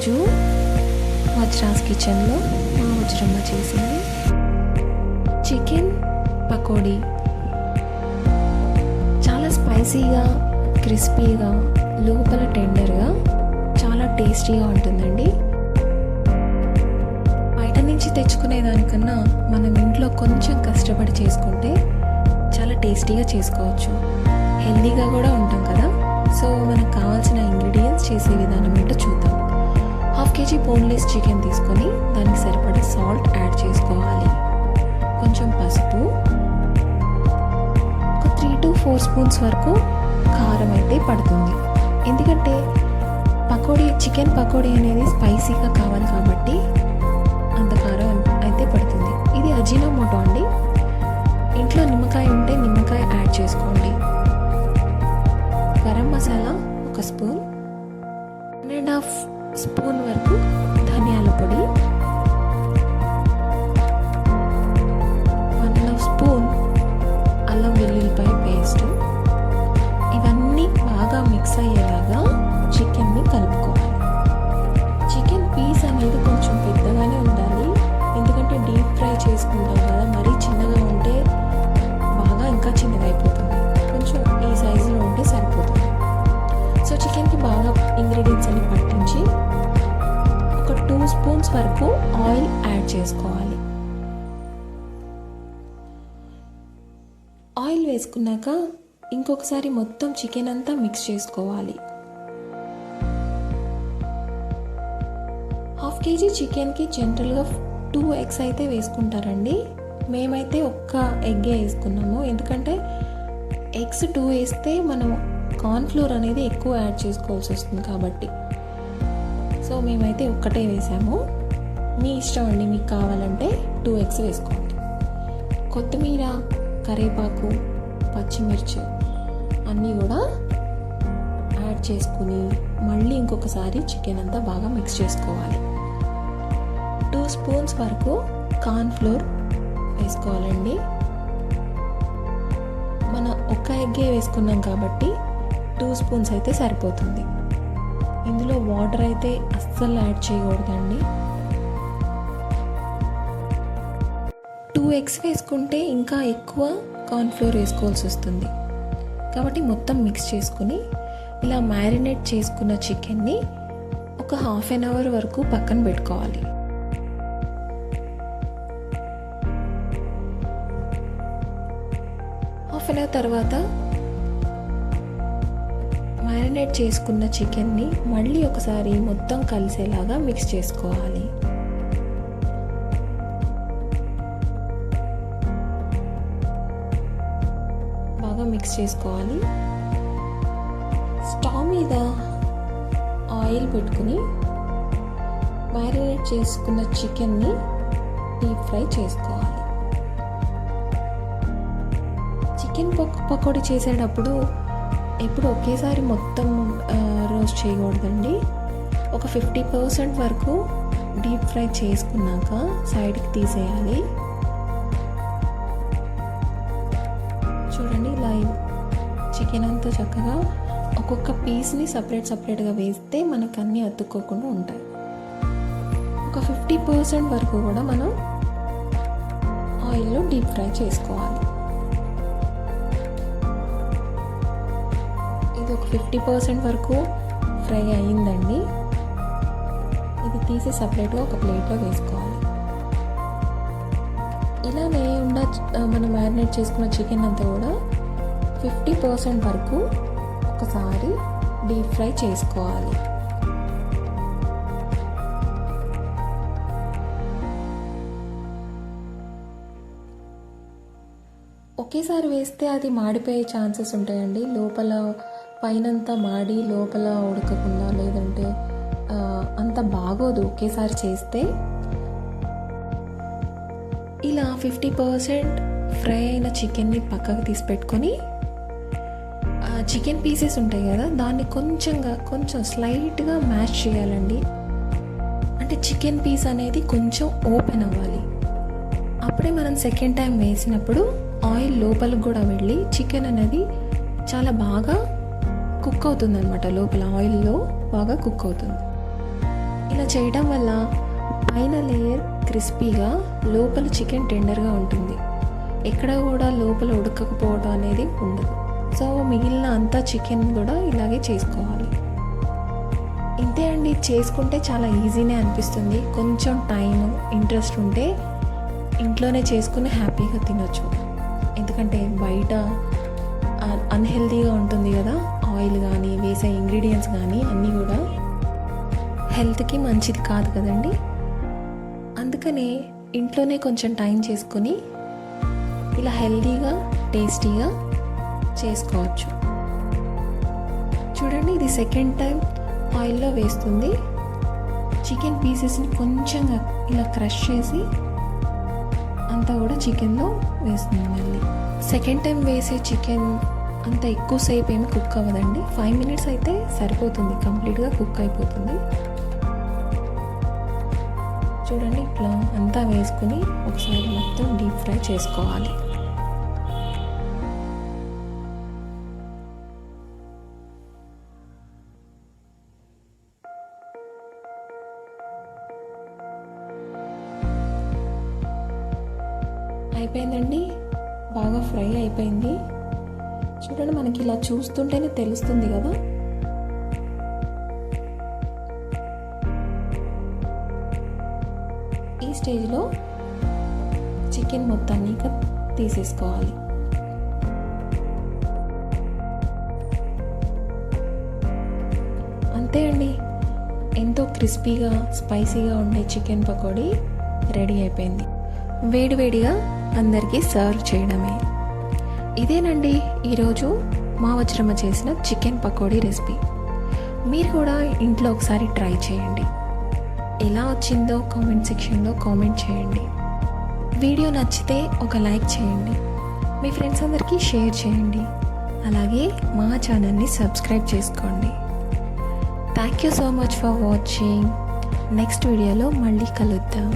ఈరోజు వజ్రాస్ కిచెన్లో మా వజ్రమ్మ చేసింది చికెన్ పకోడీ. చాలా స్పైసీగా, క్రిస్పీగా, లోపల టెండర్గా, చాలా టేస్టీగా ఉంటుందండి. బయట నుంచి తెచ్చుకునే దానికన్నా మనం ఇంట్లో కొంచెం కష్టపడి చేసుకుంటే చాలా టేస్టీగా చేసుకోవచ్చు. హెల్తీగా కూడా ఉంటాం కదా. సో మనకు కావాల్సిన ఇంగ్రీడియంట్స్ చేసే విధానం ఏంటో చూద్దాం. 1/2 kg బోన్లెస్ చికెన్ తీసుకొని దానికి సరిపడా సాల్ట్ యాడ్ చేసుకోవాలి. కొంచెం పసుపు, ఒక 3 to 4 స్పూన్స్ వరకు కారం అయితే పడుతుంది. ఎందుకంటే చికెన్ పకోడీ అనేది స్పైసీగా కావాలి కాబట్టి అంత కారం అయితే పడుతుంది. ఇది అజినోమోటో అండి. ఇంట్లో నిమ్మకాయ ఉంటే నిమ్మకాయ యాడ్ చేసుకోండి. గరం మసాలా 1 స్పూన్, 1.5 స్పూన్ వరకు ధనియాల పొడి, 1.5 స్పూన్ అల్లం వెల్లుల్లిపాయ పేస్ట్. ఇవన్నీ బాగా మిక్స్ అయ్యేలాగా చికెన్ని కలుపుకోవాలి. చికెన్ పీస్ అనేది కొంచెం పెద్దగానే ఉండాలి, ఎందుకంటే డీప్ ఫ్రై చేసుకుంటాం కదా. మరీ చిన్నగా ఉంటే బాగా ఇంకా చిన్నగా అయిపోతుంది. కొంచెం ఈ సైజులో ఉంటే సరిపోతుంది. సో చికెన్కి బాగా ఇంగ్రీడియంట్స్ అన్ని పట్టించి ఒక 2 స్పూన్స్ వరకు ఆయిల్ యాడ్ చేసుకోవాలి. ఆయిల్ వేసుకున్నాక ఇంకొకసారి మొత్తం చికెన్ అంతా మిక్స్ చేసుకోవాలి. 1/2 kg చికెన్కి జనరల్గా 2 eggs అయితే వేసుకుంటారండి. మేమైతే 1 egg వేసుకున్నాము, ఎందుకంటే ఎగ్స్ 2 వేస్తే మనం కార్న్ఫ్లోర్ అనేది ఎక్కువ యాడ్ చేసుకోవాల్సి వస్తుంది కాబట్టి. సో మేమైతే 1 వేసాము. మీ ఇష్టం అండి, మీకు కావాలంటే 2 eggs వేసుకోండి. కొత్తిమీర, కరివేపాకు, పచ్చిమిర్చి అన్నీ కూడా యాడ్ చేసుకుని మళ్ళీ ఇంకొకసారి చికెన్ అంతా బాగా మిక్స్ చేసుకోవాలి. 2 స్పూన్స్ వరకు కార్న్ఫ్లోర్ వేసుకోవాలండి. మన 1 egg వేసుకున్నాం కాబట్టి 2 స్పూన్స్ అయితే సరిపోతుంది. ఇందులో వాటర్ అయితే అస్సలు యాడ్ చేయకూడదండి. 2 eggs వేసుకుంటే ఇంకా ఎక్కువ కార్న్ఫ్లోర్ వేసుకోవాల్సి వస్తుంది. కాబట్టి మొత్తం మిక్స్ చేసుకుని ఇలా మ్యారినేట్ చేసుకున్న చికెన్ని ఒక 1/2 hour వరకు పక్కన పెట్టుకోవాలి. హాఫ్ అన్ అవర్ తర్వాత మ్యారినేట్ చేసుకున్న చికెన్ని మళ్ళీ ఒకసారి మొత్తం కలిసేలాగా మిక్స్ చేసుకోవాలి. బాగా మిక్స్ చేసుకోవాలి. స్టవ్ మీద ఆయిల్ పెట్టుకుని మ్యారినేట్ చేసుకున్న చికెన్ని డీప్ ఫ్రై చేసుకోవాలి. చికెన్ పకోడీ చేసేటప్పుడు ఎప్పుడు ఒకేసారి మొత్తం రోస్ట్ చేయకూడదండి. ఒక 50% వరకు డీప్ ఫ్రై చేసుకున్నాక సైడ్కి తీసేయాలి. చూడండి, ఇలా చికెన్ అంతా చక్కగా ఒక్కొక్క పీస్ని సపరేట్గా వేస్తే మనకు అన్నీ అతుక్కోకుండా ఉంటాయి. ఒక 50% వరకు కూడా మనం ఆయిల్లో డీప్ ఫ్రై చేసుకోవాలి. ఇది ఒక 50% వరకు ఫ్రై అయ్యిందండి. ఇది తీసి సపరేట్గా ఒక ప్లేట్లో వేసుకోవాలి. ఇలానే మనం మ్యారినేట్ చేసుకున్న చికెన్ అంతా కూడా 50% వరకు ఒకసారి డీప్ ఫ్రై చేసుకోవాలి. ఒకేసారి వేస్తే అది మాడిపోయే ఛాన్సెస్ ఉంటాయండి. పైనంతా మాడి లోపల ఉడకకుండా, లేదంటే అంత బాగోదు ఒకేసారి చేస్తే. ఇలా 50% ఫ్రై అయిన చికెన్ని పక్కకు తీసి పెట్టుకొని చికెన్ పీసెస్ ఉంటాయి కదా, దాన్ని కొంచెం స్లైట్గా మ్యాష్ చేయాలండి. అంటే చికెన్ పీస్ అనేది కొంచెం ఓపెన్ అవ్వాలి. అప్పుడే మనం సెకండ్ టైం వేసినప్పుడు ఆయిల్ లోపలికి కూడా వెళ్ళి చికెన్ అనేది చాలా బాగా కుక్ అవుతుంది అనమాట. లోపల ఆయిల్లో బాగా కుక్ అవుతుంది. ఇలా చేయడం వల్ల పైన లేయర్ క్రిస్పీగా, లోపల చికెన్ టెండర్గా ఉంటుంది. ఎక్కడ కూడా లోపల ఉడకకపోవడం అనేది ఉండదు. సో మిగిలిన అంతా చికెన్ కూడా ఇలాగే చేసుకోవాలి. ఇంతే అండి, చేసుకుంటే చాలా ఈజీనే అనిపిస్తుంది. కొంచెం టైం, ఇంట్రెస్ట్ ఉంటే ఇంట్లోనే చేసుకుని హ్యాపీగా తినొచ్చు. ఎందుకంటే బయట అన్హెల్తీగా ఉంటుంది కదా, ఆయిల్ కానీ వేసే ఇంగ్రీడియంట్స్ కానీ అన్నీ కూడా హెల్త్కి మంచిది కాదు కదండి. అందుకనే ఇంట్లోనే కొంచెం టైం చేసుకొని ఇలా హెల్తీగా, టేస్టీగా చేసుకోవచ్చు. చూడండి, ఇది సెకండ్ టైం ఆయిల్లో వేస్తుంది. చికెన్ పీసెస్ని కొంచెంగా ఇలా క్రష్ చేసి అంతా కూడా చికెన్లో వేస్తుంది. మళ్ళీ సెకండ్ టైం వేసే చికెన్ అంత ఎక్కువసేపు ఏమి కుక్ అవ్వదండి. 5 minutes అయితే సరిపోతుంది, కంప్లీట్గా కుక్ అయిపోతుంది. చూడండి, ఇట్లా అంతా వేసుకుని ఒకసారి మొత్తం డీప్ ఫ్రై చేసుకోవాలి. అయిపోయిందండి, బాగా ఫ్రై అయిపోయింది. చూడండి, మనకి ఇలా చూస్తుంటేనే తెలుస్తుంది కదా. ఈ స్టేజ్లో చికెన్ మొత్తాన్ని ఇక తీసేసుకోవాలి. అంతే అండి, ఎంతో క్రిస్పీగా, స్పైసీగా ఉండే చికెన్ పకోడీ రెడీ అయిపోయింది. వేడివేడిగా అందరికీ సర్వ్ చేయడమే. ఇదేనండి ఈరోజు మా వజ్రమ్మ చేసిన చికెన్ పకోడీ రెసిపీ. మీరు కూడా ఇంట్లో ఒకసారి ట్రై చేయండి. ఎలా వచ్చిందో కామెంట్ సెక్షన్లో కామెంట్ చేయండి. వీడియో నచ్చితే ఒక లైక్ చేయండి, మీ ఫ్రెండ్స్ అందరికీ షేర్ చేయండి. అలాగే మా ఛానల్ని సబ్స్క్రైబ్ చేసుకోండి. Thank you so much for watching. Next వీడియోలో మళ్ళీ కలుద్దాం.